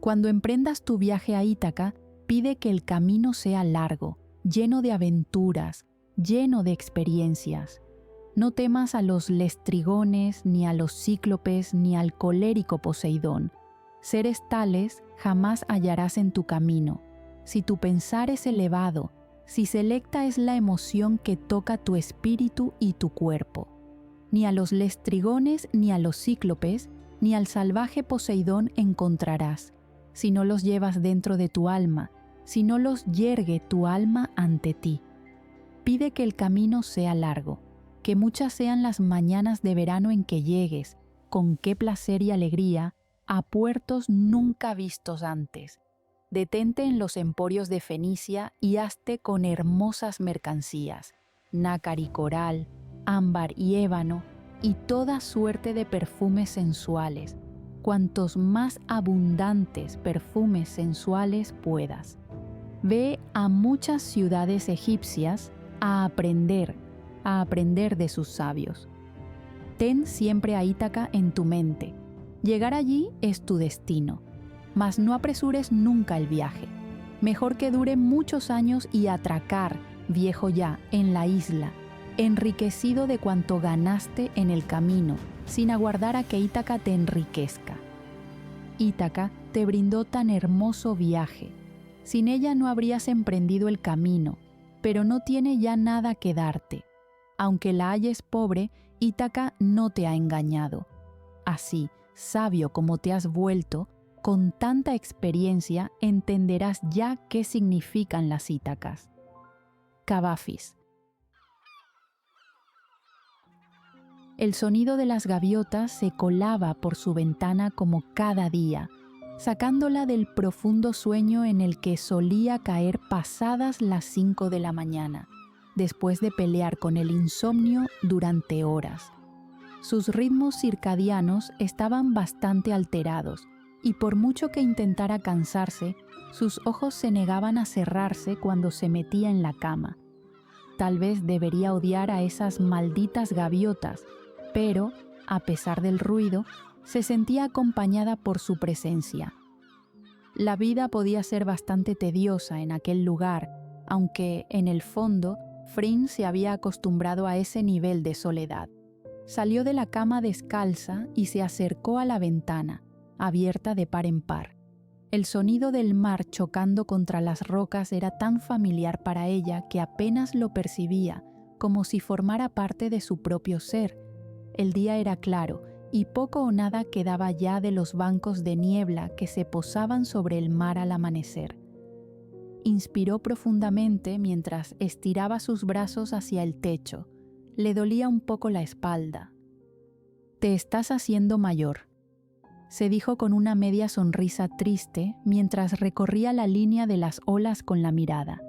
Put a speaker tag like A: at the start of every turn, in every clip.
A: Cuando emprendas tu viaje a Ítaca, pide que el camino sea largo, lleno de aventuras, lleno de experiencias. No temas a los lestrigones, ni a los cíclopes, ni al colérico Poseidón. Seres tales jamás hallarás en tu camino. Si tu pensar es elevado, si selecta es la emoción que toca tu espíritu y tu cuerpo. Ni a los lestrigones, ni a los cíclopes, ni al salvaje Poseidón encontrarás, si no los llevas dentro de tu alma, si no los yergue tu alma ante ti. Pide que el camino sea largo, que muchas sean las mañanas de verano en que llegues, con qué placer y alegría, a puertos nunca vistos antes. Detente en los emporios de Fenicia y hazte con hermosas mercancías, nácar y coral, ámbar y ébano, y toda suerte de perfumes sensuales, cuantos más abundantes perfumes sensuales puedas. Ve a muchas ciudades egipcias a aprender de sus sabios. Ten siempre a Ítaca en tu mente. Llegar allí es tu destino, mas no apresures nunca el viaje. Mejor que dure muchos años y atracar, viejo ya, en la isla, enriquecido de cuanto ganaste en el camino, sin aguardar a que Ítaca te enriquezca. Ítaca te brindó tan hermoso viaje. Sin ella no habrías emprendido el camino, pero no tiene ya nada que darte. Aunque la halles pobre, Ítaca no te ha engañado. Así, sabio como te has vuelto, con tanta experiencia entenderás ya qué significan las Ítacas. Cavafis. El sonido de las gaviotas se colaba por su ventana como cada día, sacándola del profundo sueño en el que solía caer pasadas las 5 de la mañana, después de pelear con el insomnio durante horas. Sus ritmos circadianos estaban bastante alterados, y por mucho que intentara cansarse, sus ojos se negaban a cerrarse cuando se metía en la cama. Tal vez debería odiar a esas malditas gaviotas, pero, a pesar del ruido, se sentía acompañada por su presencia. La vida podía ser bastante tediosa en aquel lugar, aunque, en el fondo, Frín se había acostumbrado a ese nivel de soledad. Salió de la cama descalza y se acercó a la ventana, abierta de par en par. El sonido del mar chocando contra las rocas era tan familiar para ella que apenas lo percibía, como si formara parte de su propio ser. El día era claro, y poco o nada quedaba ya de los bancos de niebla que se posaban sobre el mar al amanecer. Inspiró profundamente mientras estiraba sus brazos hacia el techo. Le dolía un poco la espalda. «Te estás haciendo mayor», se dijo con una media sonrisa triste mientras recorría la línea de las olas con la mirada.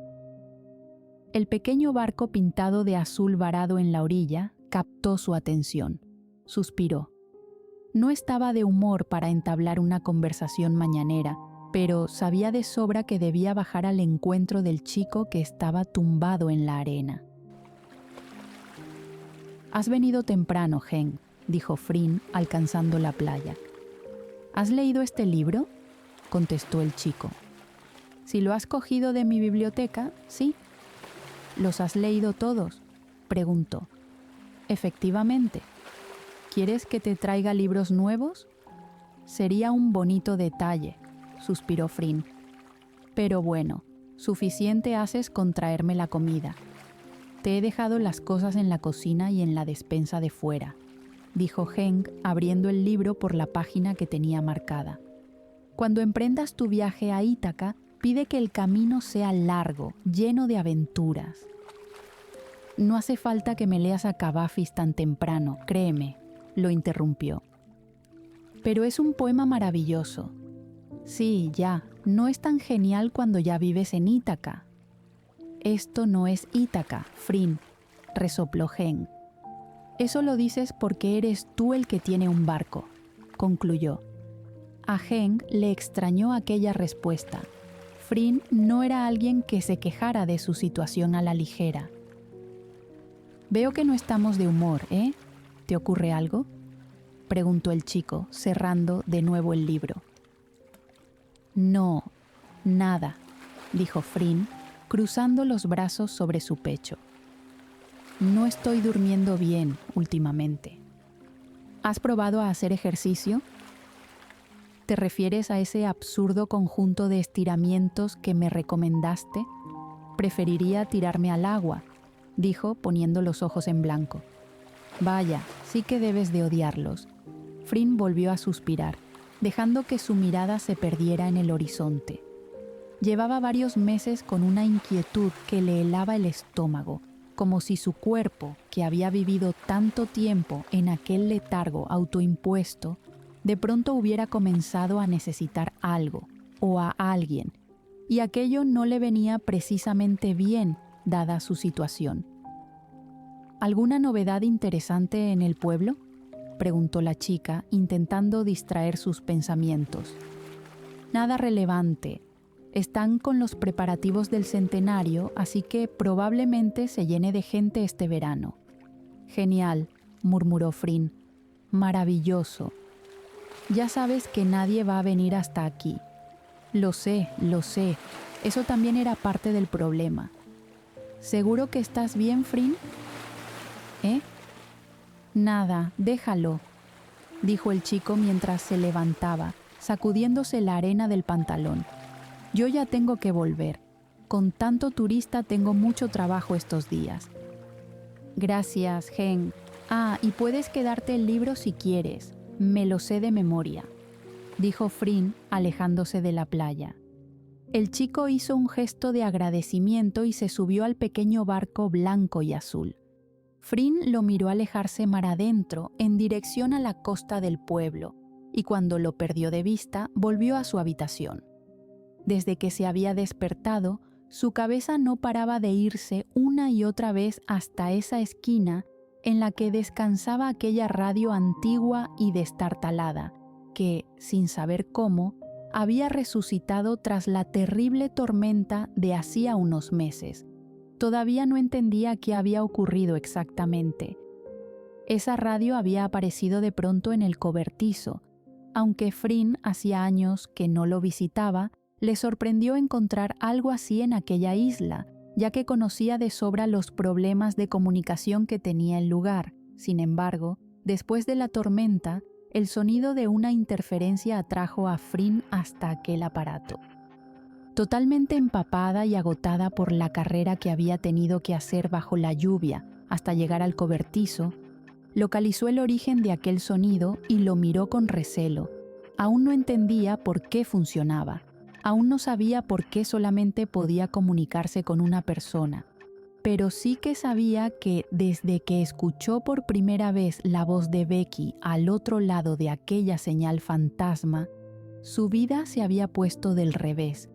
A: El pequeño barco pintado de azul varado en la orilla captó su atención. Suspiró. No estaba de humor para entablar una conversación mañanera, pero sabía de sobra que debía bajar al encuentro del chico que estaba tumbado en la arena. «Has venido temprano, Hen», dijo Frín, alcanzando la playa. «¿Has leído este libro?», contestó el chico. «Si lo has cogido de mi biblioteca, sí». «¿Los has leído todos?», preguntó. «Efectivamente. ¿Quieres que te traiga libros nuevos?». «Sería un bonito detalle», suspiró Frín. «Pero bueno, suficiente haces con traerme la comida. Te he dejado las cosas en la cocina y en la despensa de fuera», dijo Henk abriendo el libro por la página que tenía marcada. «Cuando emprendas tu viaje a Ítaca, pide que el camino sea largo, lleno de aventuras». «No hace falta que me leas a Cavafis tan temprano, créeme», lo interrumpió. «Pero es un poema maravilloso». «Sí, ya, no es tan genial cuando ya vives en Ítaca». «Esto no es Ítaca, Frín», resopló Henk. «Eso lo dices porque eres tú el que tiene un barco», concluyó. A Henk le extrañó aquella respuesta. Frín no era alguien que se quejara de su situación a la ligera. «Veo que no estamos de humor, ¿eh? ¿Te ocurre algo?», preguntó el chico, cerrando de nuevo el libro. No, nada, dijo Frin, cruzando los brazos sobre su pecho. No estoy durmiendo bien últimamente. ¿Has probado a hacer ejercicio? ¿Te refieres a ese absurdo conjunto de estiramientos que me recomendaste? Preferiría tirarme al agua, dijo poniendo los ojos en blanco. Vaya, sí que debes de odiarlos. Frin volvió a suspirar, dejando que su mirada se perdiera en el horizonte. Llevaba varios meses con una inquietud que le helaba el estómago, como si su cuerpo, que había vivido tanto tiempo en aquel letargo autoimpuesto, de pronto hubiera comenzado a necesitar algo o a alguien, y aquello no le venía precisamente bien, dada su situación. ¿Alguna novedad interesante en el pueblo?, preguntó la chica, intentando distraer sus pensamientos. Nada relevante. Están con los preparativos del centenario, así que probablemente se llene de gente este verano. Genial, murmuró Frin. Maravilloso. Ya sabes que nadie va a venir hasta aquí. Lo sé. Eso también era parte del problema. ¿Seguro que estás bien, Frin? ¿Eh? Nada, déjalo, dijo el chico mientras se levantaba, sacudiéndose la arena del pantalón. Yo ya tengo que volver. Con tanto turista tengo mucho trabajo estos días. Gracias, Gen. Y puedes quedarte el libro si quieres. Me lo sé de memoria, dijo Frin, alejándose de la playa. El chico hizo un gesto de agradecimiento y se subió al pequeño barco blanco y azul. Frin lo miró alejarse mar adentro en dirección a la costa del pueblo, y cuando lo perdió de vista, volvió a su habitación. Desde que se había despertado, su cabeza no paraba de irse una y otra vez hasta esa esquina en la que descansaba aquella radio antigua y destartalada, que, sin saber cómo, había resucitado tras la terrible tormenta de hacía unos meses. Todavía no entendía qué había ocurrido exactamente. Esa radio había aparecido de pronto en el cobertizo. Aunque Frin hacía años que no lo visitaba, le sorprendió encontrar algo así en aquella isla, ya que conocía de sobra los problemas de comunicación que tenía el lugar. Sin embargo, después de la tormenta, el sonido de una interferencia atrajo a Frin hasta aquel aparato. Totalmente empapada y agotada por la carrera que había tenido que hacer bajo la lluvia hasta llegar al cobertizo, localizó el origen de aquel sonido y lo miró con recelo. Aún no entendía por qué funcionaba. Aún no sabía por qué solamente podía comunicarse con una persona. Pero sí que sabía que desde que escuchó por primera vez la voz de Becky al otro lado de aquella señal fantasma, su vida se había puesto del revés.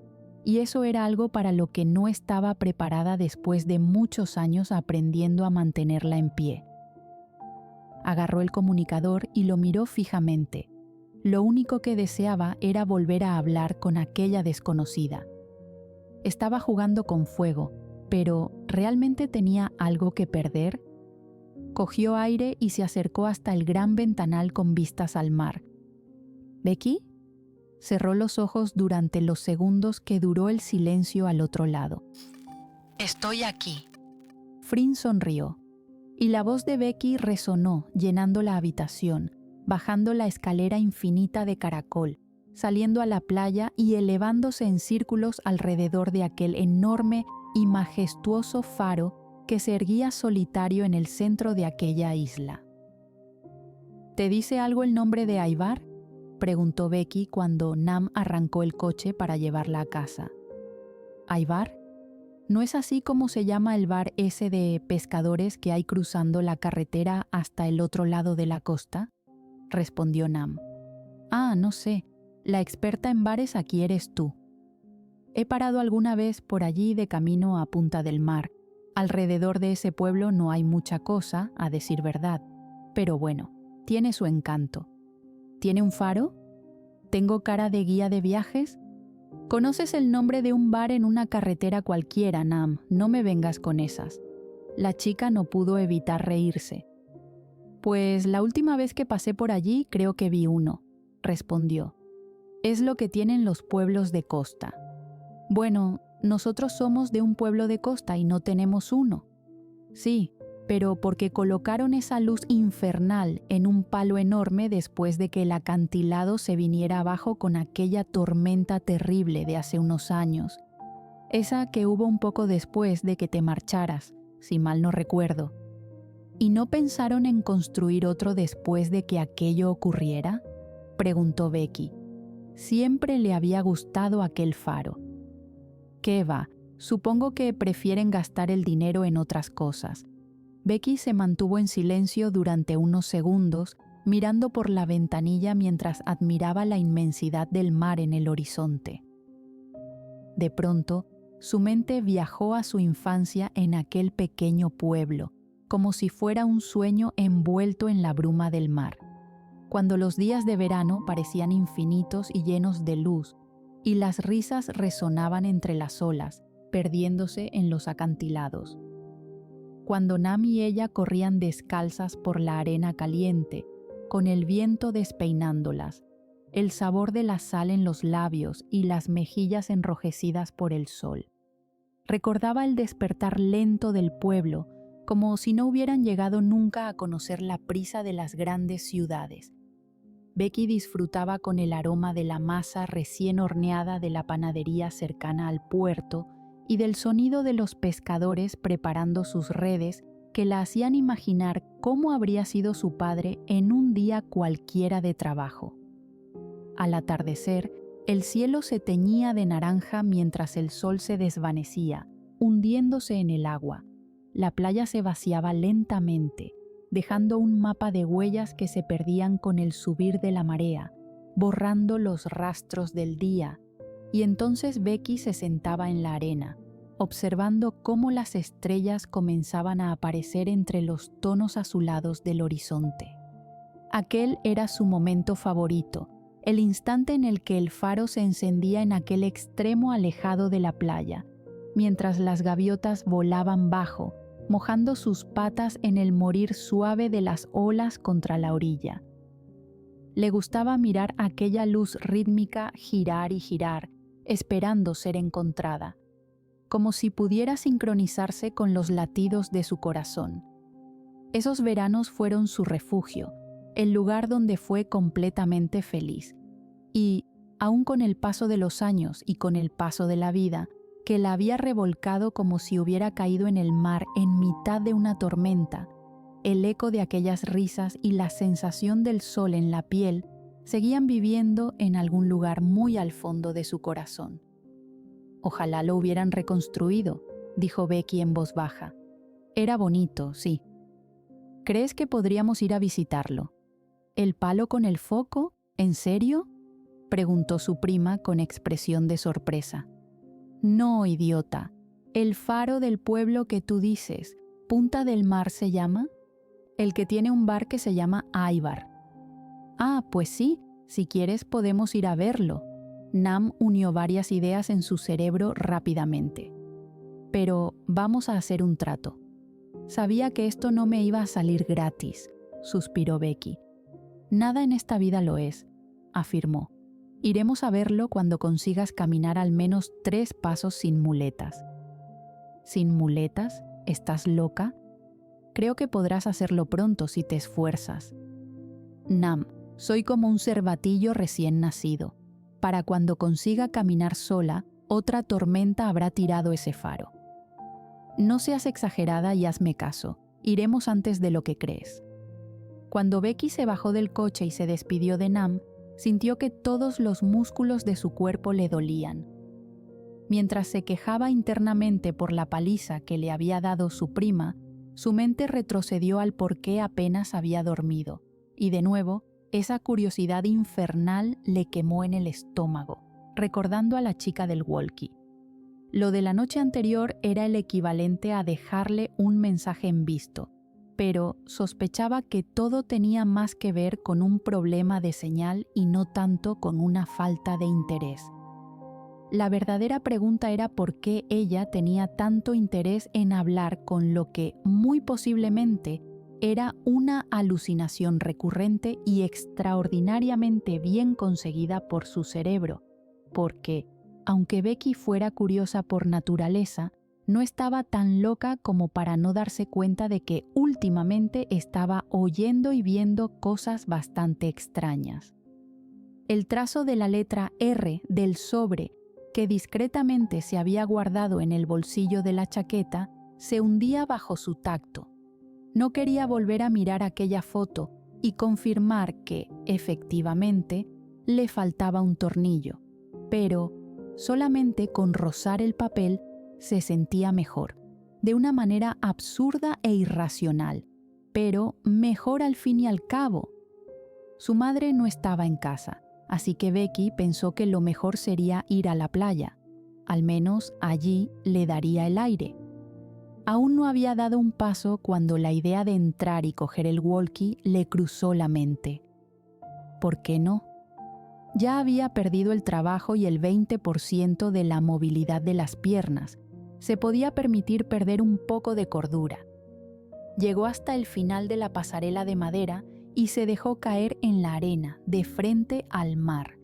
A: Y eso era algo para lo que no estaba preparada después de muchos años aprendiendo a mantenerla en pie. Agarró el comunicador y lo miró fijamente. Lo único que deseaba era volver a hablar con aquella desconocida. Estaba jugando con fuego, pero ¿realmente tenía algo que perder? Cogió aire y se acercó hasta el gran ventanal con vistas al mar. ¿Becky? Cerró los ojos durante los segundos que duró el silencio al otro lado. «Estoy aquí». Frin sonrió, y la voz de Becky resonó llenando la habitación, bajando la escalera infinita de caracol, saliendo a la playa y elevándose en círculos alrededor de aquel enorme y majestuoso faro que se erguía solitario en el centro de aquella isla. ¿Te dice algo el nombre de Ivar?, preguntó Becky cuando Nam arrancó el coche para llevarla a casa. ¿Ivar? ¿No es así como se llama el bar ese de pescadores que hay cruzando la carretera hasta el otro lado de la costa?, respondió Nam. No sé. La experta en bares aquí eres tú. He parado alguna vez por allí de camino a Punta del Mar. Alrededor de ese pueblo no hay mucha cosa, a decir verdad. Pero bueno, tiene su encanto. ¿Tiene un faro? ¿Tengo cara de guía de viajes? ¿Conoces el nombre de un bar en una carretera cualquiera, Nam? No me vengas con esas. La chica no pudo evitar reírse. Pues la última vez que pasé por allí creo que vi uno, respondió. Es lo que tienen los pueblos de costa. Bueno, nosotros somos de un pueblo de costa y no tenemos uno. Sí, pero porque colocaron esa luz infernal en un palo enorme después de que el acantilado se viniera abajo con aquella tormenta terrible de hace unos años. Esa que hubo un poco después de que te marcharas, si mal no recuerdo. ¿Y no pensaron en construir otro después de que aquello ocurriera?, preguntó Becky. Siempre le había gustado aquel faro. ¿Qué va? Supongo que prefieren gastar el dinero en otras cosas. Becky se mantuvo en silencio durante unos segundos, mirando por la ventanilla mientras admiraba la inmensidad del mar en el horizonte. De pronto, su mente viajó a su infancia en aquel pequeño pueblo, como si fuera un sueño envuelto en la bruma del mar, cuando los días de verano parecían infinitos y llenos de luz, y las risas resonaban entre las olas, perdiéndose en los acantilados. Cuando Nam y ella corrían descalzas por la arena caliente, con el viento despeinándolas, el sabor de la sal en los labios y las mejillas enrojecidas por el sol. Recordaba el despertar lento del pueblo, como si no hubieran llegado nunca a conocer la prisa de las grandes ciudades. Becky disfrutaba con el aroma de la masa recién horneada de la panadería cercana al puerto y del sonido de los pescadores preparando sus redes que la hacían imaginar cómo habría sido su padre en un día cualquiera de trabajo. Al atardecer, el cielo se teñía de naranja mientras el sol se desvanecía, hundiéndose en el agua. La playa se vaciaba lentamente, dejando un mapa de huellas que se perdían con el subir de la marea, borrando los rastros del día, y entonces Becky se sentaba en la arena, observando cómo las estrellas comenzaban a aparecer entre los tonos azulados del horizonte. Aquel era su momento favorito, el instante en el que el faro se encendía en aquel extremo alejado de la playa, mientras las gaviotas volaban bajo, mojando sus patas en el morir suave de las olas contra la orilla. Le gustaba mirar aquella luz rítmica girar y girar, esperando ser encontrada, como si pudiera sincronizarse con los latidos de su corazón. Esos veranos fueron su refugio, el lugar donde fue completamente feliz. Y, aun con el paso de los años y con el paso de la vida, que la había revolcado como si hubiera caído en el mar en mitad de una tormenta, el eco de aquellas risas y la sensación del sol en la piel seguían viviendo en algún lugar muy al fondo de su corazón. Ojalá lo hubieran reconstruido, dijo Becky en voz baja. Era bonito, sí. ¿Crees que podríamos ir a visitarlo? ¿El palo con el foco? ¿En serio?, preguntó su prima con expresión de sorpresa. No, idiota. El faro del pueblo que tú dices, ¿Punta del Mar se llama? El que tiene un bar que se llama Aybar. Ah, pues sí, si quieres podemos ir a verlo. Nam unió varias ideas en su cerebro rápidamente. Pero vamos a hacer un trato. Sabía que esto no me iba a salir gratis, suspiró Becky. Nada en esta vida lo es, afirmó. Iremos a verlo cuando consigas caminar al menos 3 pasos sin muletas. ¿Sin muletas? ¿Estás loca? Creo que podrás hacerlo pronto si te esfuerzas. Nam, soy como un cervatillo recién nacido. Para cuando consiga caminar sola, otra tormenta habrá tirado ese faro. No seas exagerada y hazme caso. Iremos antes de lo que crees. Cuando Becky se bajó del coche y se despidió de Nam, sintió que todos los músculos de su cuerpo le dolían. Mientras se quejaba internamente por la paliza que le había dado su prima, su mente retrocedió al por qué apenas había dormido, y de nuevo, esa curiosidad infernal le quemó en el estómago, recordando a la chica del walkie. Lo de la noche anterior era el equivalente a dejarle un mensaje en visto, pero sospechaba que todo tenía más que ver con un problema de señal y no tanto con una falta de interés. La verdadera pregunta era por qué ella tenía tanto interés en hablar con lo que, muy posiblemente, era una alucinación recurrente y extraordinariamente bien conseguida por su cerebro, porque, aunque Becky fuera curiosa por naturaleza, no estaba tan loca como para no darse cuenta de que últimamente estaba oyendo y viendo cosas bastante extrañas. El trazo de la letra R del sobre, que discretamente se había guardado en el bolsillo de la chaqueta, se hundía bajo su tacto. No quería volver a mirar aquella foto y confirmar que, efectivamente, le faltaba un tornillo, pero solamente con rozar el papel se sentía mejor, de una manera absurda e irracional, pero mejor al fin y al cabo. Su madre no estaba en casa, así que Becky pensó que lo mejor sería ir a la playa. Al menos allí le daría el aire. Aún no había dado un paso cuando la idea de entrar y coger el walkie le cruzó la mente. ¿Por qué no? Ya había perdido el trabajo y el 20% de la movilidad de las piernas. Se podía permitir perder un poco de cordura. Llegó hasta el final de la pasarela de madera y se dejó caer en la arena, de frente al mar.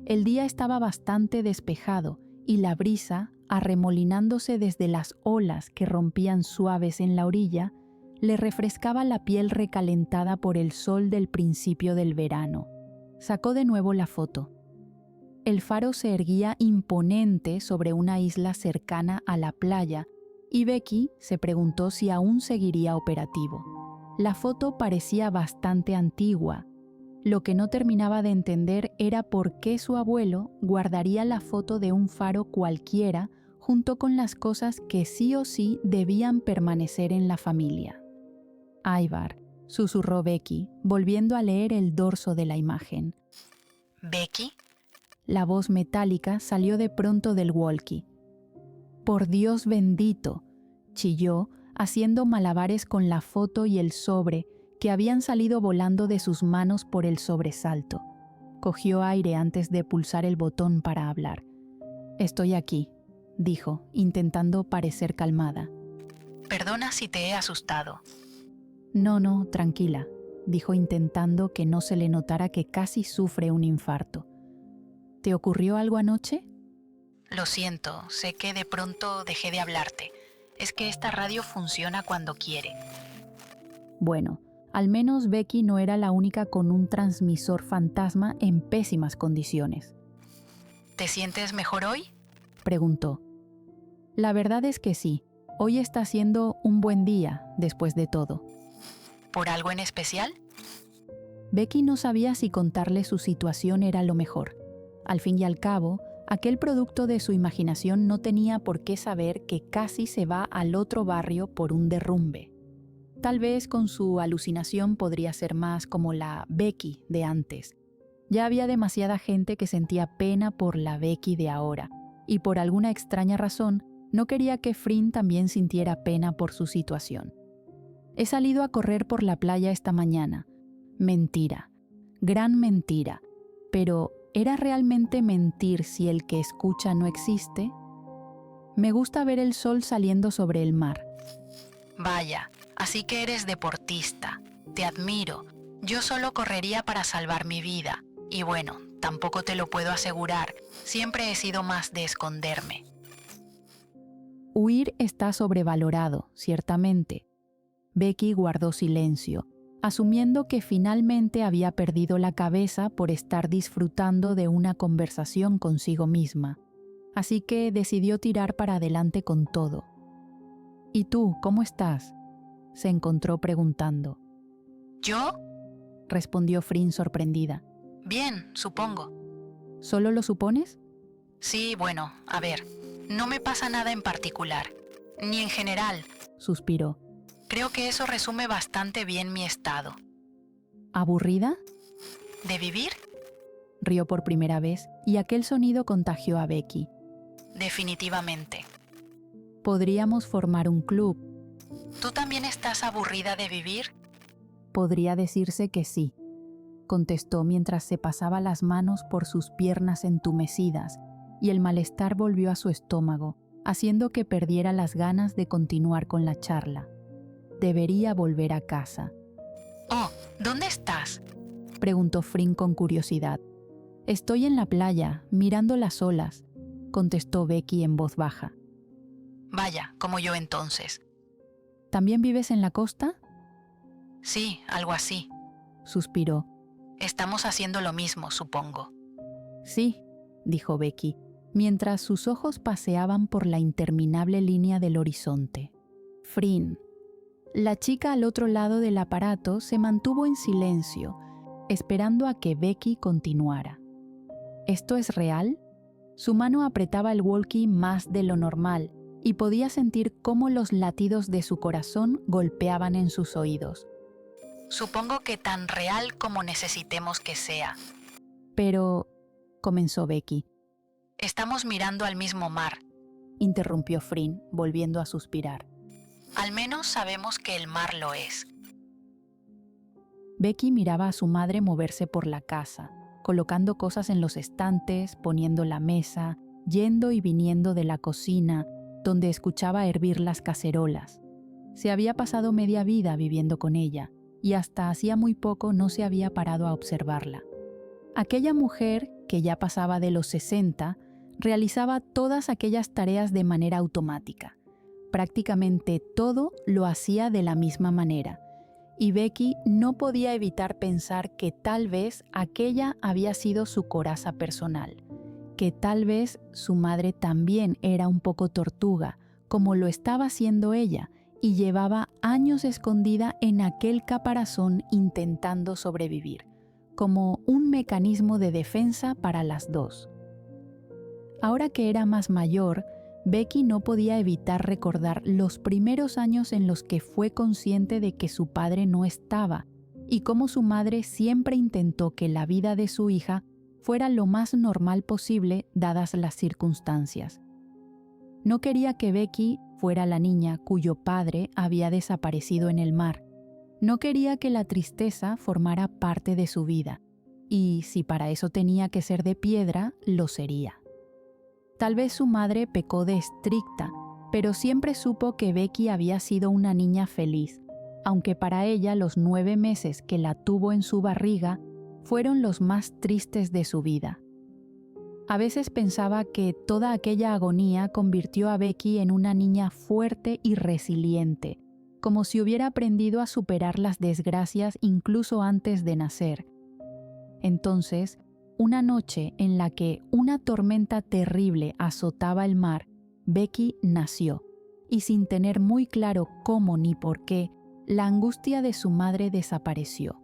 A: El día estaba bastante despejado y la brisa, arremolinándose desde las olas que rompían suaves en la orilla, le refrescaba la piel recalentada por el sol del principio del verano. Sacó de nuevo la foto. El faro se erguía imponente sobre una isla cercana a la playa y Becky se preguntó si aún seguiría operativo. La foto parecía bastante antigua. Lo que no terminaba de entender era por qué su abuelo guardaría la foto de un faro cualquiera junto con las cosas que sí o sí debían permanecer en la familia. Ivar, susurró Becky, volviendo a leer el dorso de la imagen.
B: ¿Becky?
A: La voz metálica salió de pronto del walkie. «Por Dios bendito», chilló, haciendo malabares con la foto y el sobre que habían salido volando de sus manos por el sobresalto. Cogió aire antes de pulsar el botón para hablar. «Estoy aquí», dijo, intentando parecer calmada.
B: Perdona si te he asustado.
A: No, tranquila, dijo intentando que no se le notara que casi sufre un infarto. ¿Te ocurrió algo anoche?
B: Lo siento, sé que de pronto dejé de hablarte. Es que esta radio funciona cuando quiere.
A: Bueno, al menos Becky no era la única con un transmisor fantasma en pésimas condiciones.
B: ¿Te sientes mejor hoy?
A: Preguntó. La verdad es que sí, hoy está siendo un buen día, después de todo.
B: ¿Por algo en especial?
A: Becky no sabía si contarle su situación era lo mejor. Al fin y al cabo, aquel producto de su imaginación no tenía por qué saber que casi se va al otro barrio por un derrumbe. Tal vez con su alucinación podría ser más como la Becky de antes. Ya había demasiada gente que sentía pena por la Becky de ahora, y por alguna extraña razón no quería que Frin también sintiera pena por su situación. He salido a correr por la playa esta mañana. Mentira, gran mentira, pero ¿era realmente mentir si el que escucha no existe? Me gusta ver el sol saliendo sobre el mar.
B: Vaya, así que eres deportista. Te admiro. Yo solo correría para salvar mi vida. Y bueno, tampoco te lo puedo asegurar. Siempre he sido más de esconderme.
A: Huir está sobrevalorado, ciertamente. Becky guardó silencio, asumiendo que finalmente había perdido la cabeza por estar disfrutando de una conversación consigo misma. Así que decidió tirar para adelante con todo. ¿Y tú, cómo estás?, se encontró preguntando.
B: ¿Yo?
A: Respondió Frin sorprendida.
B: Bien, supongo.
A: ¿Solo lo supones?
B: Sí, bueno, a ver, no me pasa nada en particular, ni en general.
A: Suspiró.
B: Creo que eso resume bastante bien mi estado.
A: ¿Aburrida?
B: ¿De vivir?
A: Rió por primera vez y aquel sonido contagió a Becky.
B: Definitivamente.
A: Podríamos formar un club.
B: ¿Tú también estás aburrida de vivir?
A: Podría decirse que sí, contestó mientras se pasaba las manos por sus piernas entumecidas y el malestar volvió a su estómago, haciendo que perdiera las ganas de continuar con la charla. debería volver a casa.
B: Oh, ¿dónde estás?
A: Preguntó Frin con curiosidad. Estoy en la playa, mirando las olas, contestó Becky en voz baja.
B: Vaya, como yo entonces.
A: ¿También vives en la costa?
B: Sí, algo así.
A: Suspiró.
B: Estamos haciendo lo mismo, supongo.
A: Sí, dijo Becky, mientras sus ojos paseaban por la interminable línea del horizonte. Frin. La chica al otro lado del aparato se mantuvo en silencio, esperando a que Becky continuara. ¿Esto es real? Su mano apretaba el walkie más de lo normal y podía sentir cómo los latidos de su corazón golpeaban en sus oídos.
B: Supongo que tan real como necesitemos que sea.
A: Pero, comenzó Becky.
B: Estamos mirando al mismo mar.
A: Interrumpió Frin, volviendo a suspirar.
B: Al menos sabemos que el mar lo es.
A: Becky miraba a su madre moverse por la casa, colocando cosas en los estantes, poniendo la mesa, yendo y viniendo de la cocina, donde escuchaba hervir las cacerolas. Se había pasado media vida viviendo con ella, y hasta hacía muy poco no se había parado a observarla. Aquella mujer, que ya pasaba de los 60, realizaba todas aquellas tareas de manera automática. Prácticamente todo lo hacía de la misma manera, y Becky no podía evitar pensar que tal vez aquella había sido su coraza personal, que tal vez su madre también era un poco tortuga, como lo estaba haciendo ella, y llevaba años escondida en aquel caparazón intentando sobrevivir, como un mecanismo de defensa para las dos. Ahora que era más mayor, Becky no podía evitar recordar los primeros años en los que fue consciente de que su padre no estaba y cómo su madre siempre intentó que la vida de su hija fuera lo más normal posible dadas las circunstancias. No quería que Becky fuera la niña cuyo padre había desaparecido en el mar. No quería que la tristeza formara parte de su vida, y si para eso tenía que ser de piedra, lo sería. Tal vez su madre pecó de estricta, pero siempre supo que Becky había sido una niña feliz, aunque para ella los 9 meses que la tuvo en su barriga fueron los más tristes de su vida. A veces pensaba que toda aquella agonía convirtió a Becky en una niña fuerte y resiliente, como si hubiera aprendido a superar las desgracias incluso antes de nacer. Entonces, una noche en la que una tormenta terrible azotaba el mar, Becky nació, y sin tener muy claro cómo ni por qué, la angustia de su madre desapareció,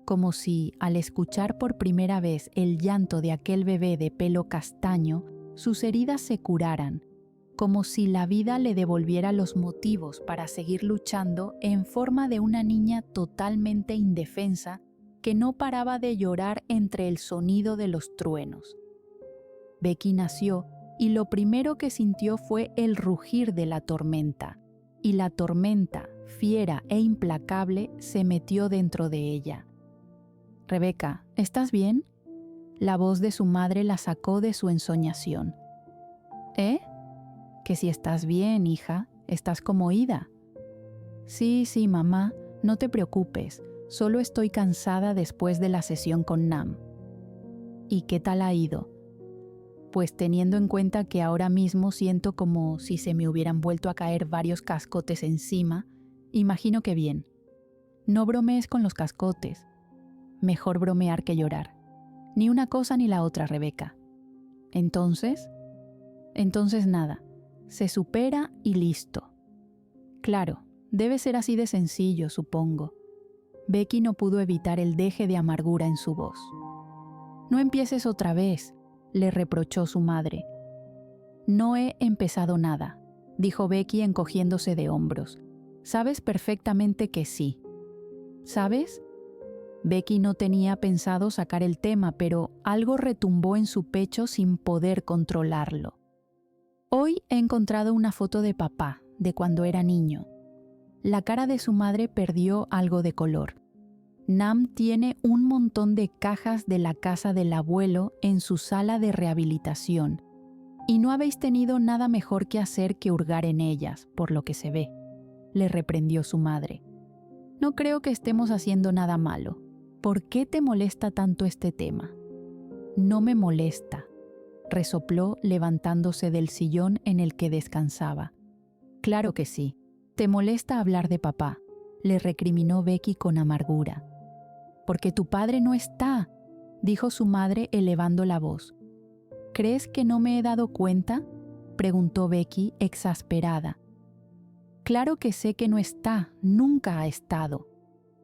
A: como si, al escuchar por primera vez el llanto de aquel bebé de pelo castaño, sus heridas se curaran, como si la vida le devolviera los motivos para seguir luchando en forma de una niña totalmente indefensa que no paraba de llorar entre el sonido de los truenos. Becky nació y lo primero que sintió fue el rugir de la tormenta, y la tormenta, fiera e implacable, se metió dentro de ella. «Rebeca, ¿estás bien?», la voz de su madre la sacó de su ensoñación. «¿Eh? Que si estás bien, hija, estás como oída». Sí, mamá, no te preocupes. Solo estoy cansada después de la sesión con Nam». «¿Y qué tal ha ido?». «Pues teniendo en cuenta que ahora mismo siento como si se me hubieran vuelto a caer varios cascotes encima, imagino que bien». «No bromees con los cascotes. Mejor bromear que llorar. Ni una cosa ni la otra, Rebeca». «¿Entonces?». «Entonces nada. Se supera y listo». «Claro, debe ser así de sencillo, supongo». Becky no pudo evitar el deje de amargura en su voz. «No empieces otra vez», le reprochó su madre. «No he empezado nada», dijo Becky encogiéndose de hombros. «Sabes perfectamente que sí». «¿Sabes?». Becky no tenía pensado sacar el tema, pero algo retumbó en su pecho sin poder controlarlo. «Hoy he encontrado una foto de papá, de cuando era niño». La cara de su madre perdió algo de color. Nam tiene un montón de cajas de la casa del abuelo en su sala de rehabilitación, y no habéis tenido nada mejor que hacer que hurgar en ellas, por lo que se ve. le reprendió su madre. No creo que estemos haciendo nada malo. ¿Por qué te molesta tanto este tema? No me molesta, resopló levantándose del sillón en el que descansaba. Claro que sí. Te molesta hablar de papá, le recriminó Becky con amargura. Porque tu padre no está, dijo su madre elevando la voz. ¿Crees que no me he dado cuenta?, preguntó Becky exasperada. Claro que sé que no está, nunca ha estado.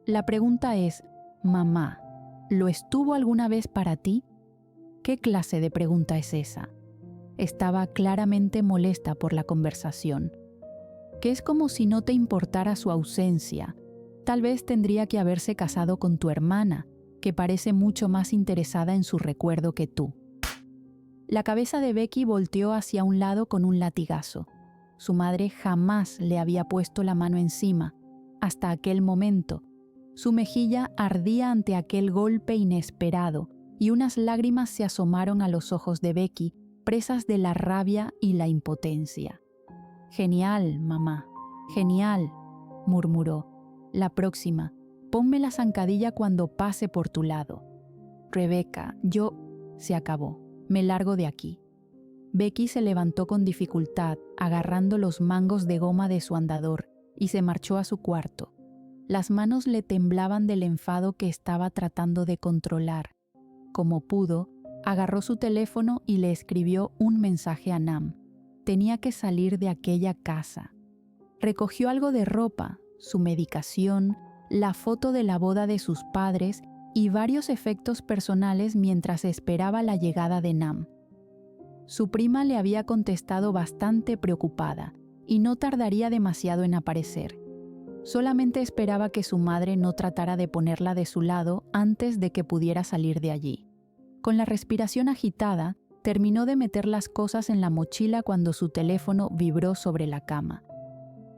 A: La pregunta es, mamá, ¿lo estuvo alguna vez para ti? ¿Qué clase de pregunta es esa? Estaba claramente molesta por la conversación. Que es como si no te importara su ausencia. Tal vez tendría que haberse casado con tu hermana, que parece mucho más interesada en su recuerdo que tú. La cabeza de Becky volteó hacia un lado con un latigazo. Su madre jamás le había puesto la mano encima, hasta aquel momento. Su mejilla ardía ante aquel golpe inesperado y unas lágrimas se asomaron a los ojos de Becky, presas de la rabia y la impotencia. «Genial, mamá, genial», murmuró. «La próxima, ponme la zancadilla cuando pase por tu lado. Rebeca, Se acabó. Me largo de aquí». Becky se levantó con dificultad, agarrando los mangos de goma de su andador, y se marchó a su cuarto. Las manos le temblaban del enfado que estaba tratando de controlar. Como pudo, agarró su teléfono y le escribió un mensaje a Nam. Tenía que salir de aquella casa. Recogió algo de ropa, su medicación, la foto de la boda de sus padres y varios efectos personales mientras esperaba la llegada de Nam. Su prima le había contestado bastante preocupada y no tardaría demasiado en aparecer. Solamente esperaba que su madre no tratara de ponerla de su lado antes de que pudiera salir de allí. Con la respiración agitada, terminó de meter las cosas en la mochila cuando su teléfono vibró sobre la cama.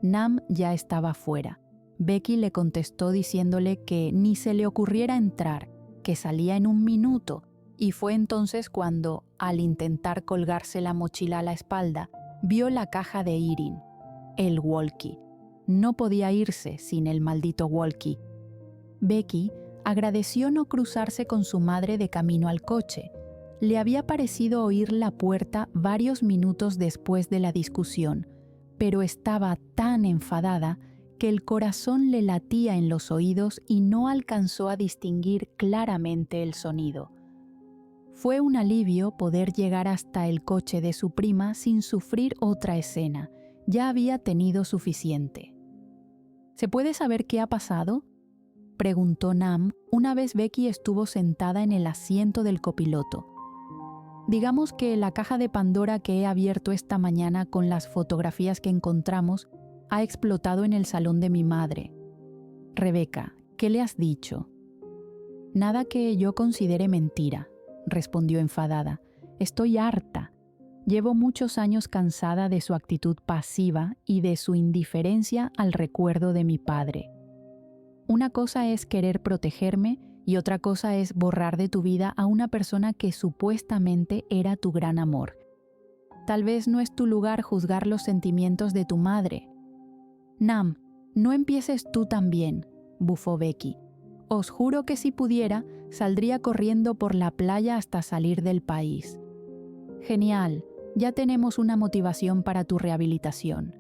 A: Nam ya estaba fuera. Becky le contestó diciéndole que ni se le ocurriera entrar, que salía en un minuto, y fue entonces cuando, al intentar colgarse la mochila a la espalda, vio la caja de Irin, el walkie. No podía irse sin el maldito walkie. Becky agradeció no cruzarse con su madre de camino al coche. Le había parecido oír la puerta varios minutos después de la discusión, pero estaba tan enfadada que el corazón le latía en los oídos y no alcanzó a distinguir claramente el sonido. Fue un alivio poder llegar hasta el coche de su prima sin sufrir otra escena. Ya había tenido suficiente. ¿Se puede saber qué ha pasado?, preguntó Nam una vez Becky estuvo sentada en el asiento del copiloto. Digamos que la caja de Pandora que he abierto esta mañana con las fotografías que encontramos ha explotado en el salón de mi madre. Rebeca, ¿qué le has dicho? Nada que yo considere mentira, respondió enfadada. Estoy harta. Llevo muchos años cansada de su actitud pasiva y de su indiferencia al recuerdo de mi padre. Una cosa es querer protegerme y otra cosa es borrar de tu vida a una persona que supuestamente era tu gran amor. Tal vez no es tu lugar juzgar los sentimientos de tu madre. Nam, no empieces tú también, bufó Becky. Os juro que si pudiera, saldría corriendo por la playa hasta salir del país. Genial, ya tenemos una motivación para tu rehabilitación.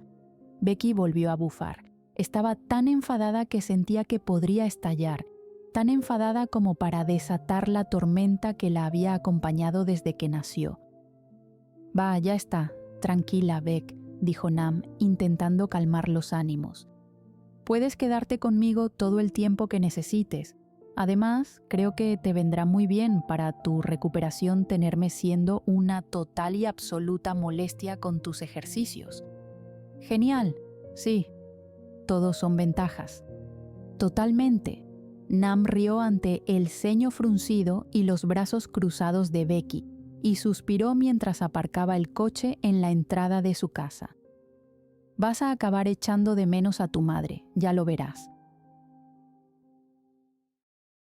A: Becky volvió a bufar. Estaba tan enfadada que sentía que podría estallar, tan enfadada como para desatar la tormenta que la había acompañado desde que nació. Va, ya está, tranquila, Beck, dijo Nam, intentando calmar los ánimos. Puedes quedarte conmigo todo el tiempo que necesites. Además, creo que te vendrá muy bien para tu recuperación tenerme siendo una total y absoluta molestia con tus ejercicios. Genial, sí. Todos son ventajas. Totalmente. Nam rió ante el ceño fruncido y los brazos cruzados de Becky y suspiró mientras aparcaba el coche en la entrada de su casa. Vas a acabar echando de menos a tu madre, ya lo verás.